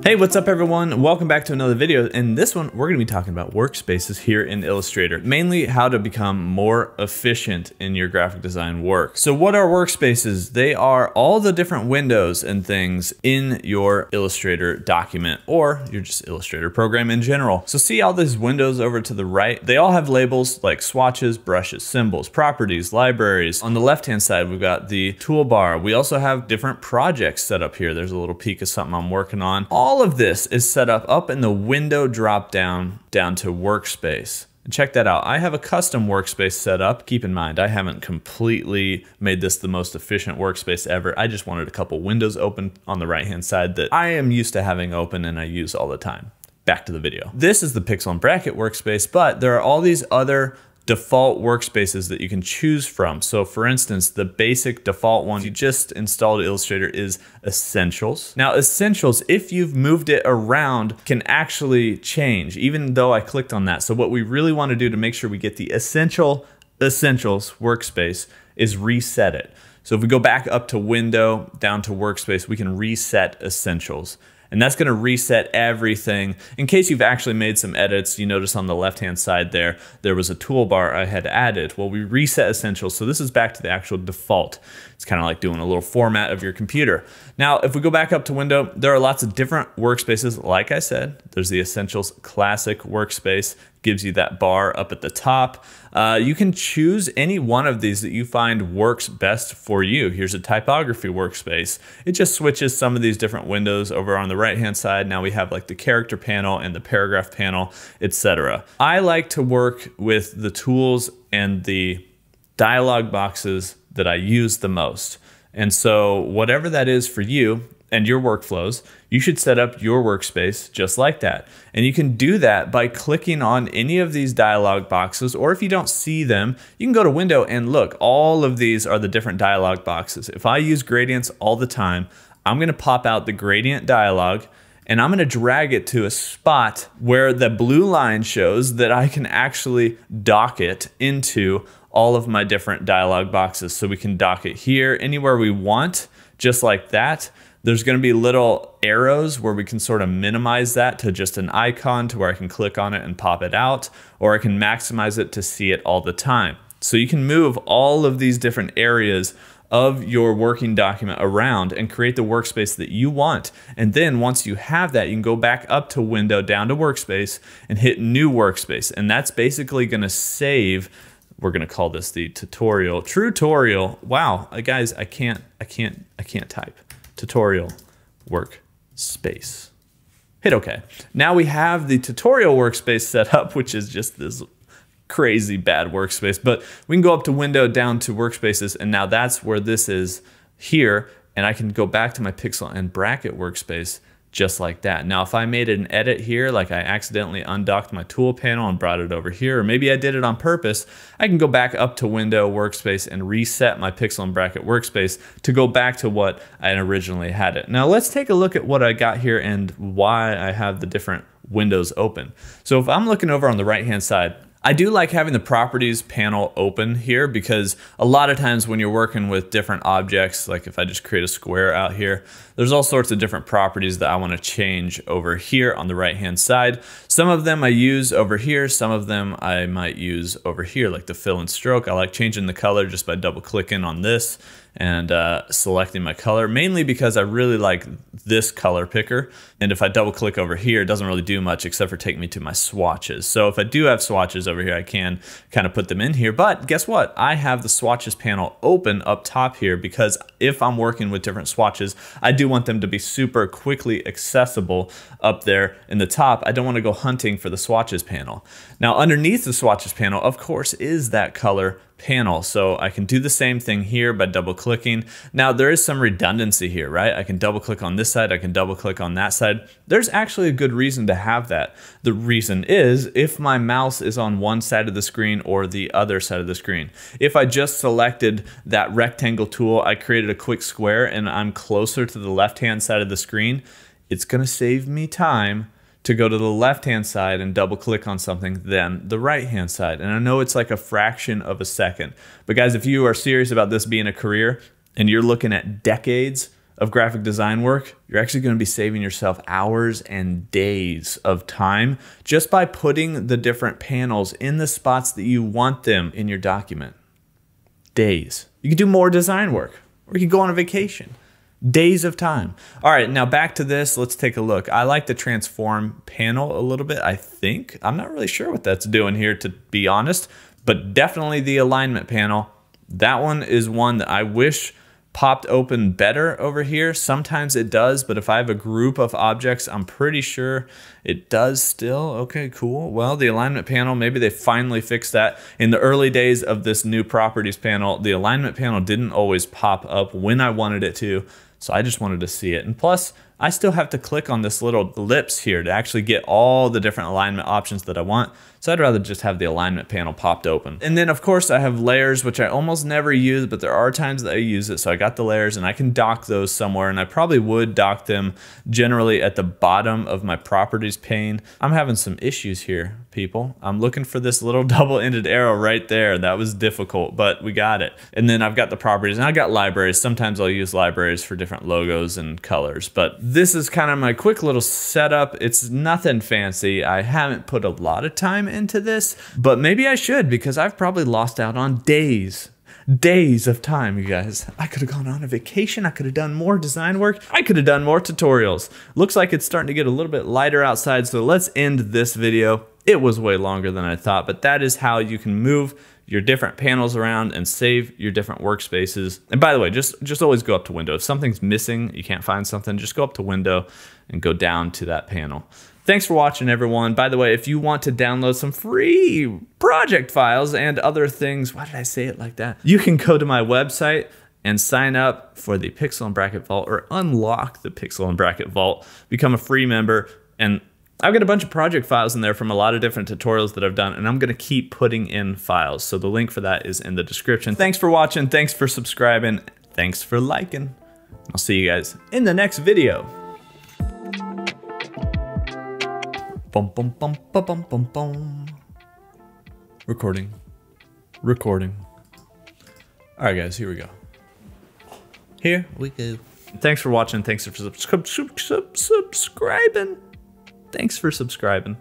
Hey, what's up everyone? Welcome back to another video. In this one, we're gonna be talking about workspaces here in Illustrator, mainly how to become more efficient in your graphic design work. So what are workspaces? They are all the different windows and things in your Illustrator document or your just Illustrator program in general. So see all these windows over to the right? They all have labels like swatches, brushes, symbols, properties, libraries. On the left-hand side, we've got the toolbar. We also have different projects set up here. There's a little peek of something I'm working on. All of this is set up in the window drop down to workspace. And check that out. I have a custom workspace set up. Keep in mind, I haven't completely made this the most efficient workspace ever. I just wanted a couple windows open on the right-hand side that I am used to having open and I use all the time. Back to the video. This is the pixel and bracket workspace, but there are all these other default workspaces that you can choose from. So for instance, the basic default one you just installed Illustrator is Essentials. Now Essentials, if you've moved it around, can actually change, even though I clicked on that. So what we really want to do to make sure we get the Essentials workspace is reset it. So if we go back up to Window, down to Workspace, we can reset Essentials. And that's gonna reset everything. In case you've actually made some edits, you notice on the left-hand side there was a toolbar I had added. Well, we reset Essentials, so this is back to the actual default. It's kind of like doing a little format of your computer. Now, if we go back up to Window, there are lots of different workspaces. Like I said, there's the Essentials Classic Workspace, gives you that bar up at the top. You can choose any one of these that you find works best for you. Here's a typography workspace. It just switches some of these different windows over on the right-hand side. Now we have like the character panel and the paragraph panel, etc. I like to work with the tools and the dialog boxes that I use the most. And so whatever that is for you and your workflows, you should set up your workspace just like that. And you can do that by clicking on any of these dialog boxes, or if you don't see them, you can go to Window and look. All of these are the different dialog boxes. If I use gradients all the time, I'm gonna pop out the gradient dialog and I'm gonna drag it to a spot where the blue line shows that I can actually dock it into all of my different dialog boxes. So we can dock it here, anywhere we want, just like that. There's gonna be little arrows where we can sort of minimize that to just an icon to where I can click on it and pop it out, or I can maximize it to see it all the time. So you can move all of these different areas of your working document around and create the workspace that you want. And then once you have that, you can go back up to Window, down to Workspace, and hit New Workspace. And that's basically gonna save, we're gonna call this the tutorial. Wow, guys, I can't type. Tutorial workspace. Hit OK. Now we have the tutorial workspace set up, which is just this crazy bad workspace, but we can go up to Window, down to Workspaces, and now that's where this is here, and I can go back to my pixel and bracket workspace just like that. Now, if I made an edit here, like I accidentally undocked my tool panel and brought it over here, or maybe I did it on purpose, I can go back up to Window, Workspace, and reset my pixel and bracket workspace to go back to what I originally had it. Now, let's take a look at what I got here and why I have the different windows open. So if I'm looking over on the right-hand side, I do like having the properties panel open here because a lot of times when you're working with different objects, like if I just create a square out here, there's all sorts of different properties that I want to change over here on the right-hand side. Some of them I use over here, some of them I might use over here, like the fill and stroke. I like changing the color just by double-clicking on this and selecting my color, mainly because I really like this color picker. And if I double click over here, it doesn't really do much except for take me to my swatches. So if I do have swatches over here, I can kind of put them in here. But guess what? I have the swatches panel open up top here because if I'm working with different swatches, I do want them to be super quickly accessible up there in the top. I don't want to go hunting for the swatches panel. Now underneath the swatches panel, of course, is that color panel. So I can do the same thing here by double clicking. Now there is some redundancy here, right? I can double click on this side, I can double click on that side. There's actually a good reason to have that. The reason is if my mouse is on one side of the screen or the other side of the screen. If I just selected that rectangle tool, I created a quick square and I'm closer to the left-hand side of the screen, it's gonna save me time to go to the left-hand side and double click on something than the right-hand side. And I know it's like a fraction of a second, but guys, if you are serious about this being a career and you're looking at decades of graphic design work, you're actually going to be saving yourself hours and days of time just by putting the different panels in the spots that you want them in your document. Days. You can do more design work, or you can go on a vacation. Days of time. All right, now back to this. Let's take a look. I like the transform panel a little bit, I think. I'm not really sure what that's doing here, to be honest, but definitely the alignment panel. That one is one that I wish popped open better over here. Sometimes it does, but if I have a group of objects, I'm pretty sure it does still. Okay, cool. Well, the alignment panel, maybe they finally fixed that. In the early days of this new properties panel, the alignment panel didn't always pop up when I wanted it to, so I just wanted to see it. And plus, I still have to click on this little ellipse here to actually get all the different alignment options that I want. So I'd rather just have the alignment panel popped open. And then of course I have layers, which I almost never use, but there are times that I use it. So I got the layers and I can dock those somewhere, and I probably would dock them generally at the bottom of my properties pane. I'm having some issues here, people. I'm looking for this little double-ended arrow right there. That was difficult, but we got it. And then I've got the properties and I got libraries. Sometimes I'll use libraries for different logos and colors, but this is kind of my quick little setup. It's nothing fancy. I haven't put a lot of time into this, but maybe I should, because I've probably lost out on days of time, you guys. I could have gone on a vacation. I could have done more design work. I could have done more tutorials. Looks like it's starting to get a little bit lighter outside, so let's end this video. It was way longer than I thought, but that is how you can move your different panels around and save your different workspaces. And by the way, just always go up to window. If something's missing, you can't find something, just go up to window and go down to that panel. Thanks for watching, everyone. By the way, if you want to download some free project files and other things, why did I say it like that? You can go to my website and sign up for the Pixel and Bracket Vault, or unlock the Pixel and Bracket Vault, become a free member, and I've got a bunch of project files in there from a lot of different tutorials that I've done, and I'm gonna keep putting in files. So the link for that is in the description. Thanks for watching, thanks for subscribing, thanks for liking. I'll see you guys in the next video. Bum, bum, bum, bum, bum, bum, bum. Recording. All right, guys, here we go. Here we go. Thanks for watching, thanks for subscribing. Thanks for subscribing.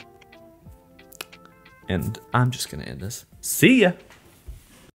And I'm just gonna end this. See ya.